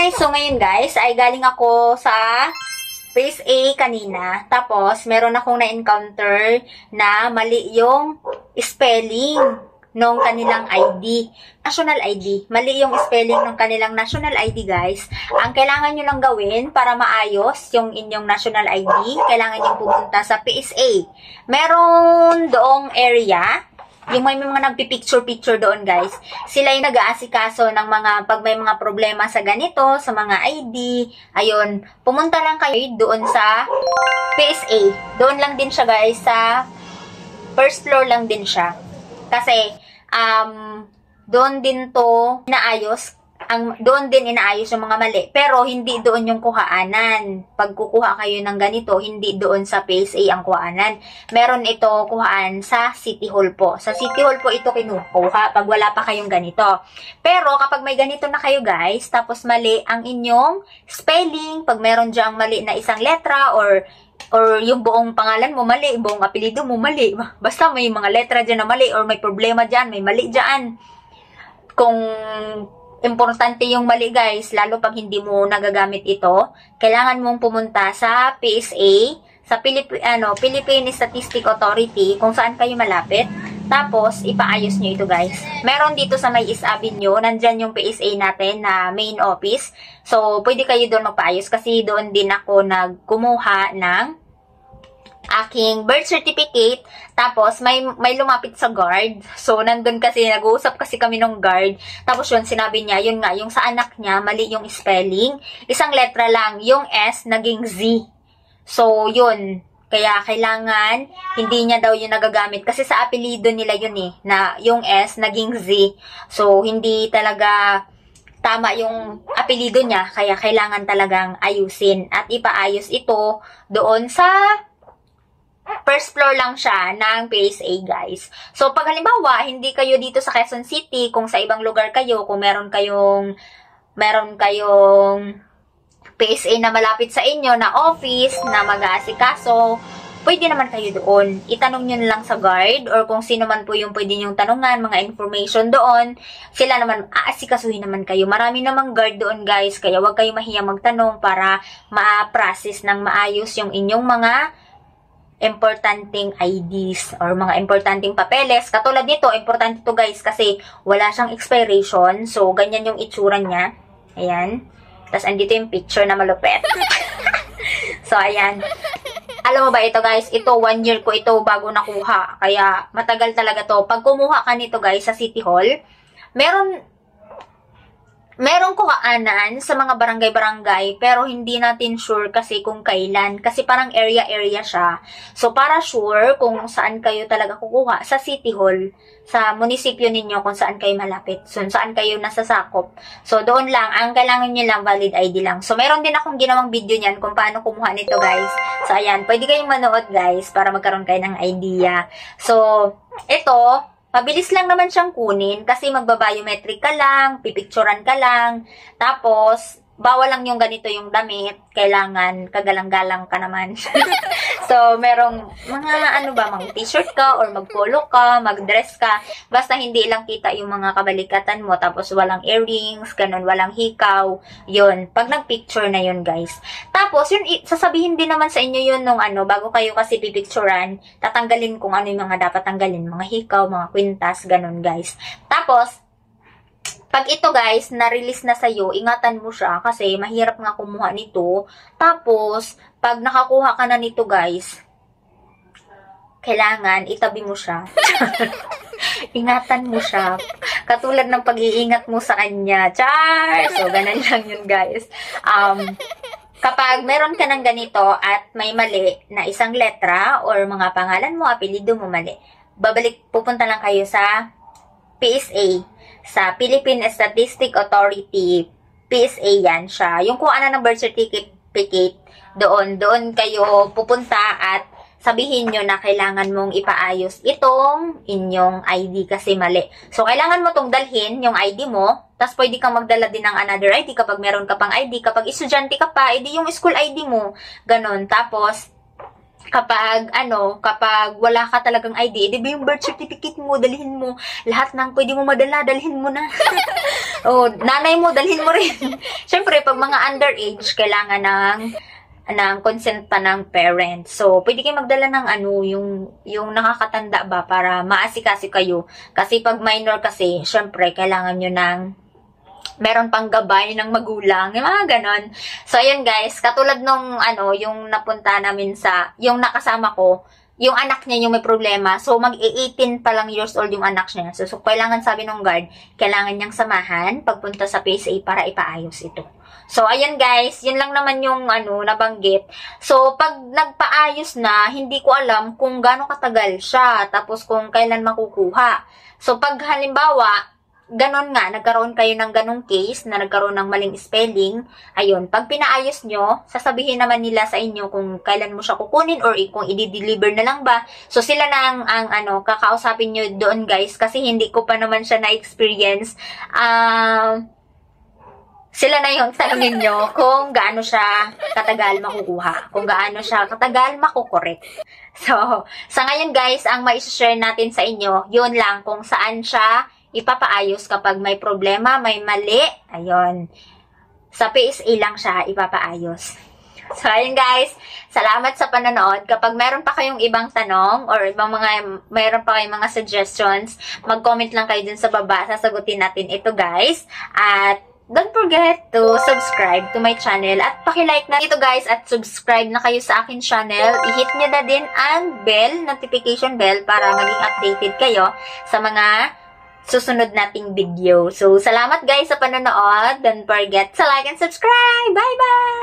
guys! So ngayon guys, ay galing ako sa Phase A kanina. Tapos, meron akong na-encounter na mali yung spelling nung kanilang ID. National ID. Mali yung spelling ng kanilang national ID, guys. Ang kailangan nyo lang gawin para maayos yung inyong national ID, kailangan nyo pumunta sa PSA. Meron doong area, yung may mga nagpipicture-picture doon, guys. Sila yung nag-aasikaso ng mga, pag may mga problema sa ganito, sa mga ID, ayun, pumunta lang kayo doon sa PSA. Doon lang din siya, guys, sa first floor lang din siya. Kasi, doon din to inaayos, doon din inaayos yung mga mali. Pero, hindi doon yung kuhaanan. Pag kukuha kayo ng ganito, hindi doon sa PSA ang kuhaanan. Meron ito kuhaan sa City Hall po. Sa City Hall po ito kinukuha pag wala pa kayong ganito. Pero, kapag may ganito na kayo guys, tapos mali ang inyong spelling, pag meron dyang mali na isang letra or yung buong pangalan mo mali, buong apelido mo mali. Basta may mga letra dyan na mali or may problema dyan, may mali dyan. Kung importante yung mali guys, lalo pag hindi mo nagagamit ito, kailangan mong pumunta sa PSA, sa Philippine Statistics Authority, kung saan kayo malapit. Tapos, ipaayos nyo ito guys. Meron dito sa May East Avenue, nandyan yung PSA natin na main office. So, pwede kayo doon magpaayos kasi doon din ako nagkumuha ng aking birth certificate. Tapos, may lumapit sa guard. So, nandun kasi, nag-uusap kasi kami ng guard. Tapos yun, sinabi niya, yun nga, yung sa anak niya, mali yung spelling. Isang letra lang, yung S, naging Z. So, yun. Kaya, kailangan, hindi niya daw yung nagagamit. Kasi sa apelido nila yun eh, na yung S, naging Z. So, hindi talaga tama yung apelido niya. Kaya, kailangan talagang ayusin. At ipaayos ito doon sa first floor lang siya ng PSA, guys. So, pag halimbawa, hindi kayo dito sa Quezon City, kung sa ibang lugar kayo, kung meron kayong PSA na malapit sa inyo na office, na mag-aasikaso, pwede naman kayo doon. Itanong nyo lang sa guard, or kung sino man po yung pwede nyong tanungan, mga information doon, sila naman, aasikasuhin naman kayo. Marami namang guard doon, guys, kaya wag kayo mahiya magtanong para ma-process ng maayos yung inyong mga importanteng IDs or mga importanteng papeles. Katulad nito, importante to guys kasi wala siyang expiration. So, ganyan yung itsura niya. Ayan. Tapos, andito yung picture na malupet. So, ayan. Alam mo ba ito guys? Ito, 1 year ko ito bago nakuha. Kaya, matagal talaga to. Pag kumuha ka nito guys sa City Hall, merong kuhaanan sa mga barangay-barangay, pero hindi natin sure kasi kung kailan. Kasi parang area-area siya. So, para sure kung saan kayo talaga kukuha, sa City Hall, sa munisipyo ninyo kung saan kayo malapit. So, saan kayo nasasakop. So, doon lang. Ang kailangan nyo lang, valid ID lang. So, meron din akong ginawang video niyan kung paano kumuha nito, guys. So, ayan. Pwede kayong manood, guys, para magkaroon kayo ng idea. So, ito, mabilis lang naman siyang kunin kasi magbabiometric ka lang, pipicturan ka lang, tapos bawal lang yung ganito yung damit, kailangan kagalang-galang ka naman. So, merong mga mga t-shirt ka or mag-polo ka, mag-dress ka, basta hindi lang kita yung mga kabalikatan mo, tapos walang earrings, ganun, walang hikaw, yun. Pag nag-picture na yun, guys. Tapos, yun, sasabihin din naman sa inyo yun nung bago kayo kasi pipicturan, tatanggalin kung ano yung mga dapat tanggalin, mga hikaw, mga kwintas, ganun, guys. Tapos, pag ito guys, na-release na sa'yo, ingatan mo siya kasi mahirap nga kumuha nito. Tapos, pag nakakuha ka na nito guys, kailangan itabi mo siya. Ingatan mo siya. Katulad ng pag-iingat mo sa kanya. Char! So, ganun lang yun guys. Kapag meron ka ng ganito at may mali na isang letra or mga pangalan mo, apelido mo mali, pupunta lang kayo sa PSA. Sa Philippine Statistics Authority, PSA yan siya. Yung kung ano ng birth certificate, doon kayo pupunta at sabihin nyo na kailangan mong ipaayos itong inyong ID kasi mali. So, kailangan mo itong dalhin, yung ID mo, tapos pwede kang magdala din ng another ID kapag meron ka pang ID. Kapag estudyante ka pa, edi yung school ID mo. Ganon. Tapos, kapag wala ka talagang ID, di ba yung birth certificate mo, dalhin mo. Lahat ng pwede mo madala, dalhin mo na. O, nanay mo, dalhin mo rin. Siyempre, pag mga underage, kailangan ng consent pa ng parents. So, pwede kayo magdala ng yung nakakatanda ba para maasikaso kayo. Kasi pag minor kasi, syempre, kailangan nyo ng meron pang gabay ng magulang, yung mga ganon. So, ayun guys, katulad nung, yung napunta namin yung nakasama ko, yung anak niya yung may problema. So, mag-18 pa lang years old yung anak niya. So, kailangan, sabi ng guard, kailangan niyang samahan pagpunta sa PSA para ipaayos ito. So, ayun guys, yun lang naman yung nabanggit. So, pag nagpaayos na, hindi ko alam kung gaano katagal siya, tapos kung kailan makukuha. So, pag halimbawa, ganon nga, nagkaroon kayo ng ganong case na nagkaroon ng maling spelling, ayun, pag pinaayos nyo, sasabihin naman nila sa inyo kung kailan mo siya kukunin or kung i-deliver na lang ba. So, sila na ang kakausapin nyo doon guys, kasi hindi ko pa naman siya na-experience. Sila na yung tanongin nyo kung gaano siya katagal makukuha, kung gaano siya katagal makukorek. So, sa ngayon guys, ang mai-share natin sa inyo, yun lang kung saan siya ipapaayos kapag may problema, may mali. Ayun. Sa PSA lang siya ipapaayos. So, ayun guys. Salamat sa panonood. Kapag meron pa kayong ibang tanong or meron pa kayong mga suggestions, mag-comment lang kayo dun sa baba. Sasagutin natin ito guys. At don't forget to subscribe to my channel at paki-like na ito guys at subscribe na kayo sa akin channel. I-hit nyo na din ang notification bell para maging updated kayo sa mga susunod nating video. So, salamat guys sa panonood. Don't forget to like and subscribe. Bye-bye!